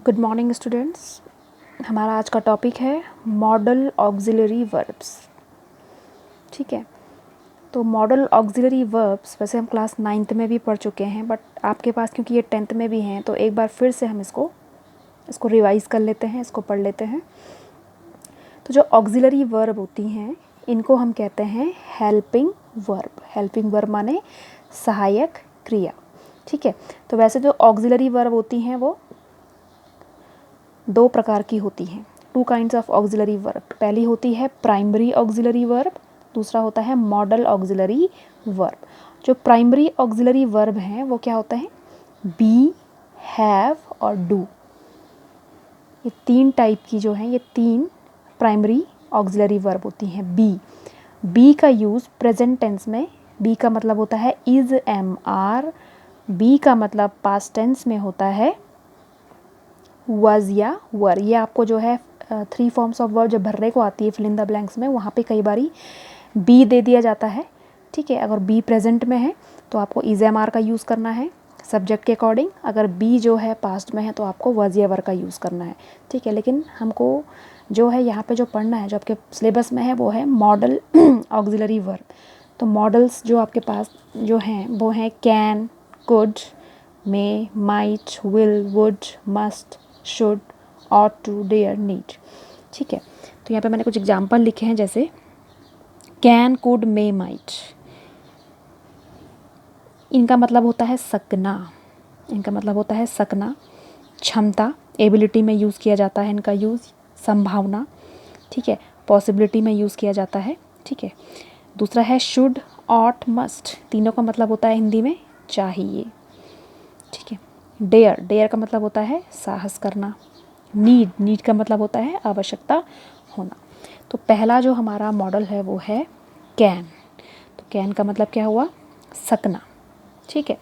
Good morning students. हमारा आज का टॉपिक है मॉडल ऑक्सिलरी वर्ब्स। ठीक है, तो मॉडल ऑक्सिलरी वर्ब्स वैसे हम क्लास 9th में भी पढ़ चुके हैं, बट आपके पास क्योंकि ये 10th में भी हैं तो एक बार फिर से हम इसको रिवाइज़ कर लेते हैं, इसको पढ़ लेते हैं। तो जो ऑक्सिलरी वर्ब होती हैं इनको हम कहते हैं हेल्पिंग वर्ब। हेल्पिंग वर्ब माने सहायक क्रिया। ठीक है, तो वैसे जो ऑक्सिलरी वर्ब होती हैं वो दो प्रकार की होती हैं। 2 काइंड्स ऑफ ऑक्सिलरी वर्ब। पहली होती है प्राइमरी ऑक्सिलरी वर्ब, दूसरा होता है मॉडल ऑक्सिलरी वर्ब। जो प्राइमरी ऑक्सिलरी वर्ब हैं वो क्या होता है? बी, हैव और डू। ये 3 टाइप की जो हैं, ये 3 प्राइमरी ऑक्सिलरी वर्ब होती हैं। बी का यूज़ प्रेजेंट टेंस में, बी का मतलब होता है इज, एम, आर। बी का मतलब पास्ट टेंस में होता है was या वर। ये आपको जो है 3 फॉर्म्स ऑफ वर्ब जब भरने को आती है फिल इन द ब्लैंक्स में, वहाँ पे कई बारी बी दे दिया जाता है। ठीक है, अगर बी प्रेजेंट में है तो आपको इज, एम, आर का यूज़ करना है सब्जेक्ट के अकॉर्डिंग। अगर बी जो है पास्ट में है तो आपको was या वर का यूज़ करना है। ठीक है, लेकिन हमको जो है यहाँ पे जो पढ़ना है, जो आपके सिलेबस में है, वो है मॉडल ऑक्सिलरी वर्ब। तो मॉडल्स जो आपके पास जो हैं वो हैं can, could, may, might, will, would, must, should, ought to, dare, need। ठीक है, तो यहाँ पे मैंने कुछ एग्जाम्पल लिखे हैं, जैसे कैन, कुड, मे, माइट। इनका मतलब होता है सकना, इनका मतलब होता है सकना। क्षमता, एबिलिटी में यूज़ किया जाता है इनका यूज़। संभावना, ठीक है, पॉसिबिलिटी में यूज़ किया जाता है। ठीक है, दूसरा है शुड, ought, मस्ट। तीनों का मतलब होता है हिंदी में चाहिए। ठीक है, डेयर का मतलब होता है साहस करना। नीड का मतलब होता है आवश्यकता होना। तो पहला जो हमारा मॉडल है वो है कैन। तो कैन का मतलब क्या हुआ? सकना। ठीक है,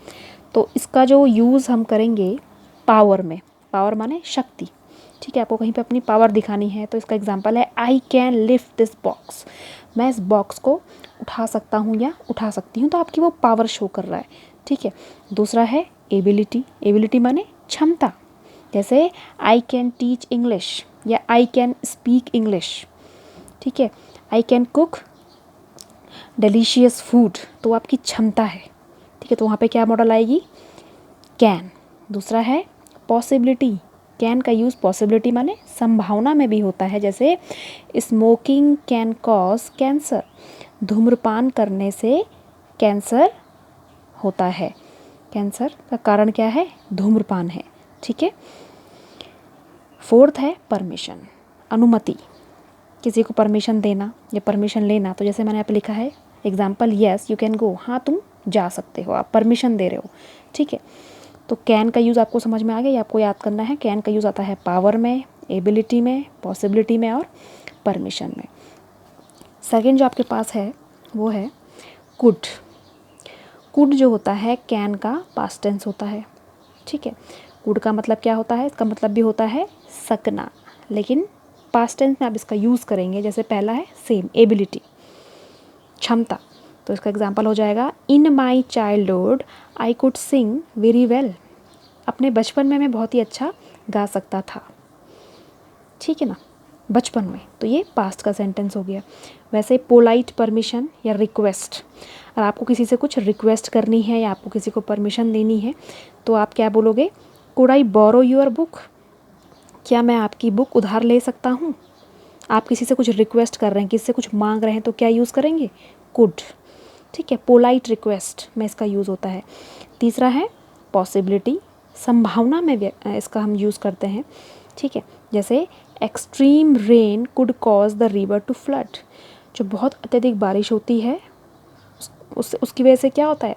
तो इसका जो यूज़ हम करेंगे पावर में, पावर माने शक्ति। ठीक है, आपको कहीं पे अपनी पावर दिखानी है तो इसका एग्जांपल है I can lift this box. मैं इस बॉक्स को उठा सकता हूँ या उठा सकती हूँ, तो आपकी वो पावर शो कर रहा है। ठीक है, दूसरा है एबिलिटी। एबिलिटी माने क्षमता, जैसे आई कैन टीच इंग्लिश या आई कैन स्पीक इंग्लिश। ठीक है, I can cook delicious food, तो आपकी क्षमता है। ठीक है, तो वहाँ पे क्या मॉडल आएगी? कैन। दूसरा है पॉसिबिलिटी। कैन का यूज़ पॉसिबिलिटी माने संभावना में भी होता है, जैसे स्मोकिंग कैन कॉज कैंसर। धूम्रपान करने से कैंसर होता है। कैंसर का कारण क्या है? धूम्रपान है। ठीक है, फोर्थ है परमिशन, अनुमति। किसी को परमिशन देना या परमिशन लेना, तो जैसे मैंने यहाँ पे लिखा है example, yes you can go, हाँ तुम जा सकते हो, आप परमिशन दे रहे हो। ठीक है, तो कैन का यूज़ आपको समझ में आ गया, ये आपको याद करना है। कैन का यूज़ आता है पावर में, एबिलिटी में, पॉसिबिलिटी में और परमिशन में। सेकेंड जो आपके पास है वो है कुड। कुड जो होता है कैन का पास्ट टेंस होता है। ठीक है, कुड का मतलब क्या होता है? इसका मतलब भी होता है सकना, लेकिन पास्ट टेंस में आप इसका यूज़ करेंगे। जैसे पहला है सेम, एबिलिटी, क्षमता। तो इसका एग्जांपल हो जाएगा in my childhood I could sing very well. अपने बचपन में मैं बहुत ही अच्छा गा सकता था। ठीक है ना, बचपन में, तो ये पास्ट का सेंटेंस हो गया। वैसे पोलाइट परमिशन या रिक्वेस्ट, अगर आपको किसी से कुछ रिक्वेस्ट करनी है या आपको किसी को परमिशन देनी है तो आप क्या बोलोगे? Could I borrow your book, क्या मैं आपकी बुक उधार ले सकता हूँ? आप किसी से कुछ रिक्वेस्ट कर रहे हैं, किसी से कुछ मांग रहे हैं, तो क्या यूज़ करेंगे? कुड। ठीक है, पोलाइट रिक्वेस्ट में इसका यूज़ होता है। तीसरा है पॉसिबिलिटी, संभावना में इसका हम यूज़ करते हैं। ठीक है, जैसे extreme rain could cause the river to flood. जो बहुत अत्यधिक बारिश होती है उसकी वजह से क्या होता है?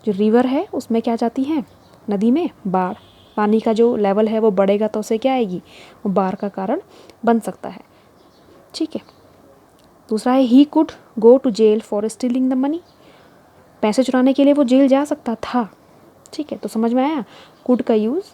जो रिवर है उसमें क्या जाती है? नदी में बाढ़। पानी का जो लेवल है वो बढ़ेगा तो उससे क्या आएगी? वो बाढ़ का कारण बन सकता है। ठीक है, दूसरा है he could go to jail for stealing the money. पैसे चुराने के लिए वो जेल जा सकता था। ठीक है, तो समझ में आया? कुड का यूज़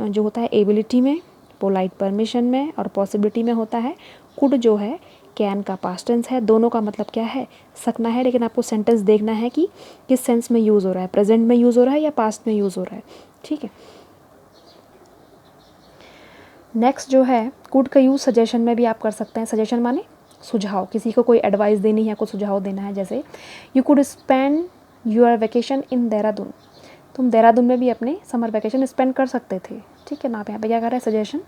जो होता है एबिलिटी में, पोलाइट परमिशन में और पॉसिबिलिटी में होता है। कुड जो है कैन का पास्ट टेंस है। दोनों का मतलब क्या है? सकना है, लेकिन आपको सेंटेंस देखना है कि किस सेंस में यूज़ हो रहा है, प्रेजेंट में यूज़ हो रहा है या पास्ट में यूज़ हो रहा है। ठीक है, नेक्स्ट जो है कुड का यूज़ सजेशन में भी आप कर सकते हैं। सजेशन माने सुझाव, किसी को कोई एडवाइस देनी है, कुछ सुझाव देना है। जैसे you could spend your vacation in Dehradun, तुम देहरादून में भी अपने समर वेकेशन स्पेंड कर सकते थे। ठीक है ना, आप यहाँ पे क्या कर रहे हैं, सजेशन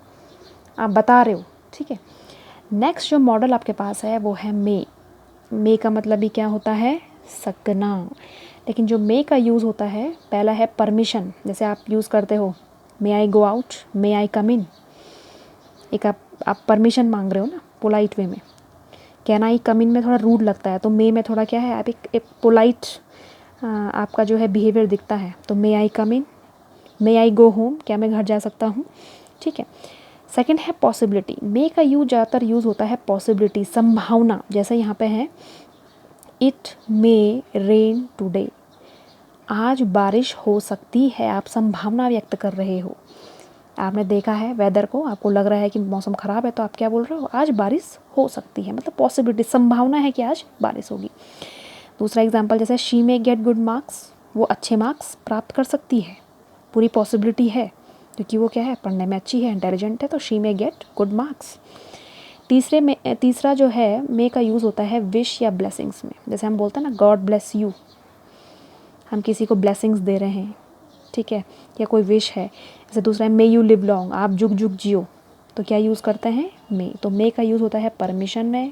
आप बता रहे हो। ठीक है, नेक्स्ट जो मॉडल आपके पास है वो है मे। मे का मतलब भी क्या होता है, सकना। लेकिन जो मे का यूज़ होता है, पहला है परमिशन, जैसे आप यूज़ करते हो मे आई गो आउट, मे आई कम इन। एक आप परमिशन मांग रहे हो ना पोलाइट वे में। कैन आई कम इन में थोड़ा रूड लगता है, तो मे में थोड़ा क्या है, आप एक पोलाइट आपका जो है बिहेवियर दिखता है। तो मे आई कम इन, मे आई गो होम, क्या मैं घर जा सकता हूँ। ठीक है, सेकंड है पॉसिबिलिटी। मे का यूज ज़्यादातर यूज़ होता है पॉसिबिलिटी, संभावना। जैसे यहाँ पे है इट मे रेन टुडे, आज बारिश हो सकती है, आप संभावना व्यक्त कर रहे हो। आपने देखा है वेदर को, आपको लग रहा है कि मौसम ख़राब है, तो आप क्या बोल रहे हो, आज बारिश हो सकती है, मतलब पॉसिबिलिटी, संभावना है कि आज बारिश होगी। दूसरा एग्जांपल जैसे she may get good marks, वो अच्छे मार्क्स प्राप्त कर सकती है, पूरी पॉसिबिलिटी है, क्योंकि वो क्या है, पढ़ने में अच्छी है, इंटेलिजेंट है, तो she may get good marks. तीसरा जो है मे का यूज़ होता है विश या ब्लेसिंग्स में। जैसे हम बोलते हैं ना गॉड ब्लेस यू, हम किसी को ब्लेसिंग्स दे रहे हैं। ठीक है, या कोई विश है। जैसे दूसरा है मे यू लिव लॉन्ग, आप जुग जुग जियो, तो क्या यूज़ करते हैं, मे। तो मे का यूज़ होता है परमिशन में,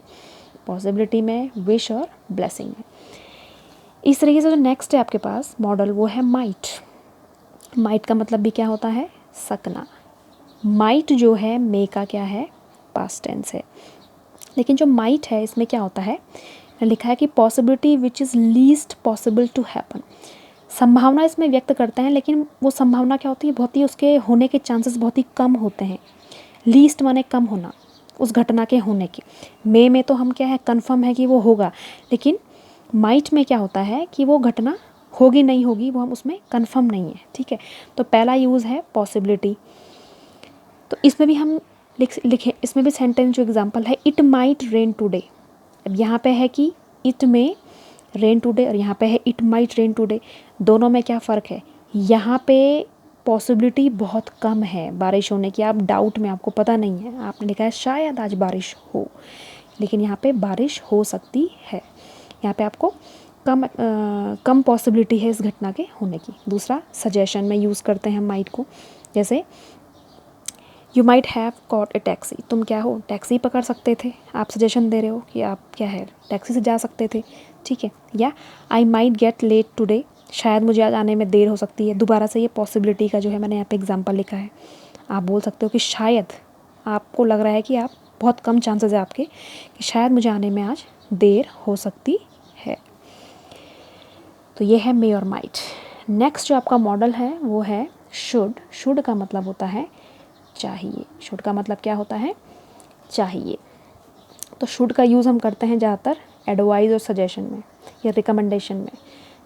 पॉसिबिलिटी में, विश और ब्लेसिंग में। इस तरीके से जो नेक्स्ट है आपके पास मॉडल वो है माइट। माइट का मतलब भी क्या होता है, सकना। माइट जो है मे का क्या है, पास्ट टेंस है। लेकिन जो माइट है इसमें क्या होता है, लिखा है कि possibility which is least possible to happen, संभावना इसमें व्यक्त करते हैं, लेकिन वो संभावना क्या होती है, बहुत ही उसके होने के चांसेस बहुत ही कम होते हैं। लीस्ट माने कम होना, उस घटना के होने के। मे में तो हम क्या है, कन्फर्म है कि वो होगा, लेकिन माइट में क्या होता है कि वो घटना होगी नहीं होगी, वो हम उसमें कन्फर्म नहीं है। ठीक है, तो पहला यूज़ है पॉसिबिलिटी। तो इसमें भी हम लिखे, इसमें भी सेंटेंस जो एग्जांपल है इट माइट रेन टुडे। अब यहाँ पे है कि इट में रेन टुडे और यहाँ पे है इट माइट रेन टुडे, दोनों में क्या फ़र्क है, यहाँ पे पॉसिबिलिटी बहुत कम है बारिश होने की, आप डाउट में, आपको पता नहीं है, आपने लिखा है शायद आज बारिश हो, लेकिन यहाँ पे बारिश हो सकती है। यहाँ पे आपको कम पॉसिबिलिटी है इस घटना के होने की। दूसरा सजेशन में यूज़ करते हैं माइट को। जैसे you might have caught a taxi, तुम क्या हो, टैक्सी पकड़ सकते थे, आप सजेशन दे रहे हो कि आप क्या है, टैक्सी से जा सकते थे। ठीक है, या I might get late today, शायद मुझे आज आने में देर हो सकती है। दोबारा से ये पॉसिबिलिटी का जो है मैंने यहाँ पे एग्जांपल लिखा है। आप बोल सकते हो कि शायद, आपको लग रहा है कि आप बहुत कम चांसेस है आपके कि शायद मुझे आने में आज देर हो सकती है। तो ये है मे और माइट। नेक्स्ट जो आपका मॉडल है वो है शुड। शुड का मतलब होता है चाहिए। शुड का मतलब क्या होता है, चाहिए। तो शुड का यूज़ हम करते हैं ज़्यादातर एडवाइस और सजेशन में या रिकमेंडेशन में,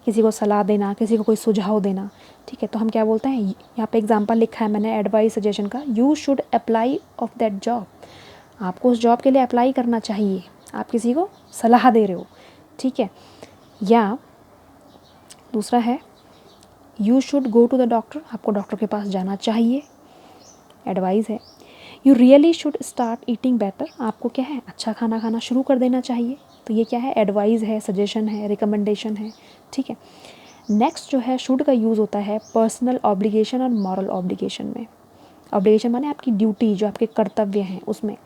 किसी को सलाह देना, किसी को कोई सुझाव देना। ठीक है, तो हम क्या बोलते हैं, यहाँ पे एग्जांपल लिखा है मैंने एडवाइस सजेशन का, you should apply of that job, आपको उस जॉब के लिए अप्लाई करना चाहिए, आप किसी को सलाह दे रहे हो। ठीक है, या दूसरा है you should go to the doctor, आपको डॉक्टर के पास जाना चाहिए, एडवाइस है। You really should start eating better, आपको क्या है, अच्छा खाना खाना शुरू कर देना चाहिए। तो ये क्या है, एडवाइस है, सजेशन है, रिकमेंडेशन है। ठीक है, नेक्स्ट जो है शुड का यूज़ होता है पर्सनल ऑब्लिगेशन और मॉरल ऑब्लिगेशन में। ऑब्लिगेशन माने आपकी ड्यूटी, जो आपके कर्तव्य हैं उसमें।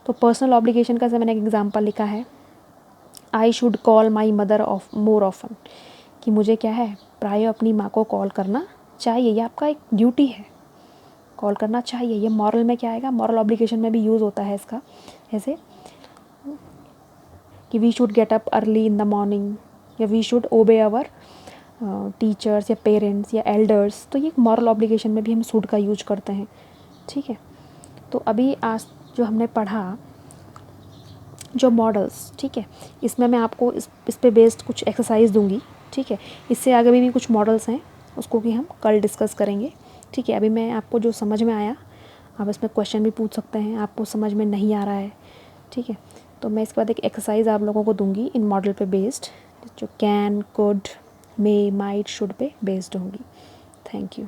तो पर्सनल ऑब्लिगेशन का मैंने एक एग्जांपल लिखा है, I should call my mother of more often, कि मुझे क्या है, प्राय अपनी माँ को कॉल करना चाहिए, ये आपका एक ड्यूटी है, कॉल करना चाहिए। ये मॉरल में क्या आएगा, मॉरल ऑब्लिगेशन में भी यूज़ होता है इसका। जैसे कि we should get up early in the morning, या we should obey our teachers या पेरेंट्स या एल्डर्स। तो ये मॉरल ऑब्लिगेशन में भी हम शुड का यूज करते हैं। ठीक है, तो अभी आज जो हमने पढ़ा जो मॉडल्स, ठीक है, इसमें मैं आपको इस पे बेस्ड कुछ एक्सरसाइज दूंगी। ठीक है, इससे आगे भी कुछ मॉडल्स हैं, उसको भी हम कल डिस्कस करेंगे। ठीक है, अभी मैं आपको जो समझ में आया, आप इसमें क्वेश्चन भी पूछ सकते हैं, आपको समझ में नहीं आ रहा है। ठीक है, तो मैं इसके बाद एक एक्सरसाइज आप लोगों को दूंगी इन मॉडल पे बेस्ड, जो can, could, may, might, should पे बेस्ड होंगी। Thank you.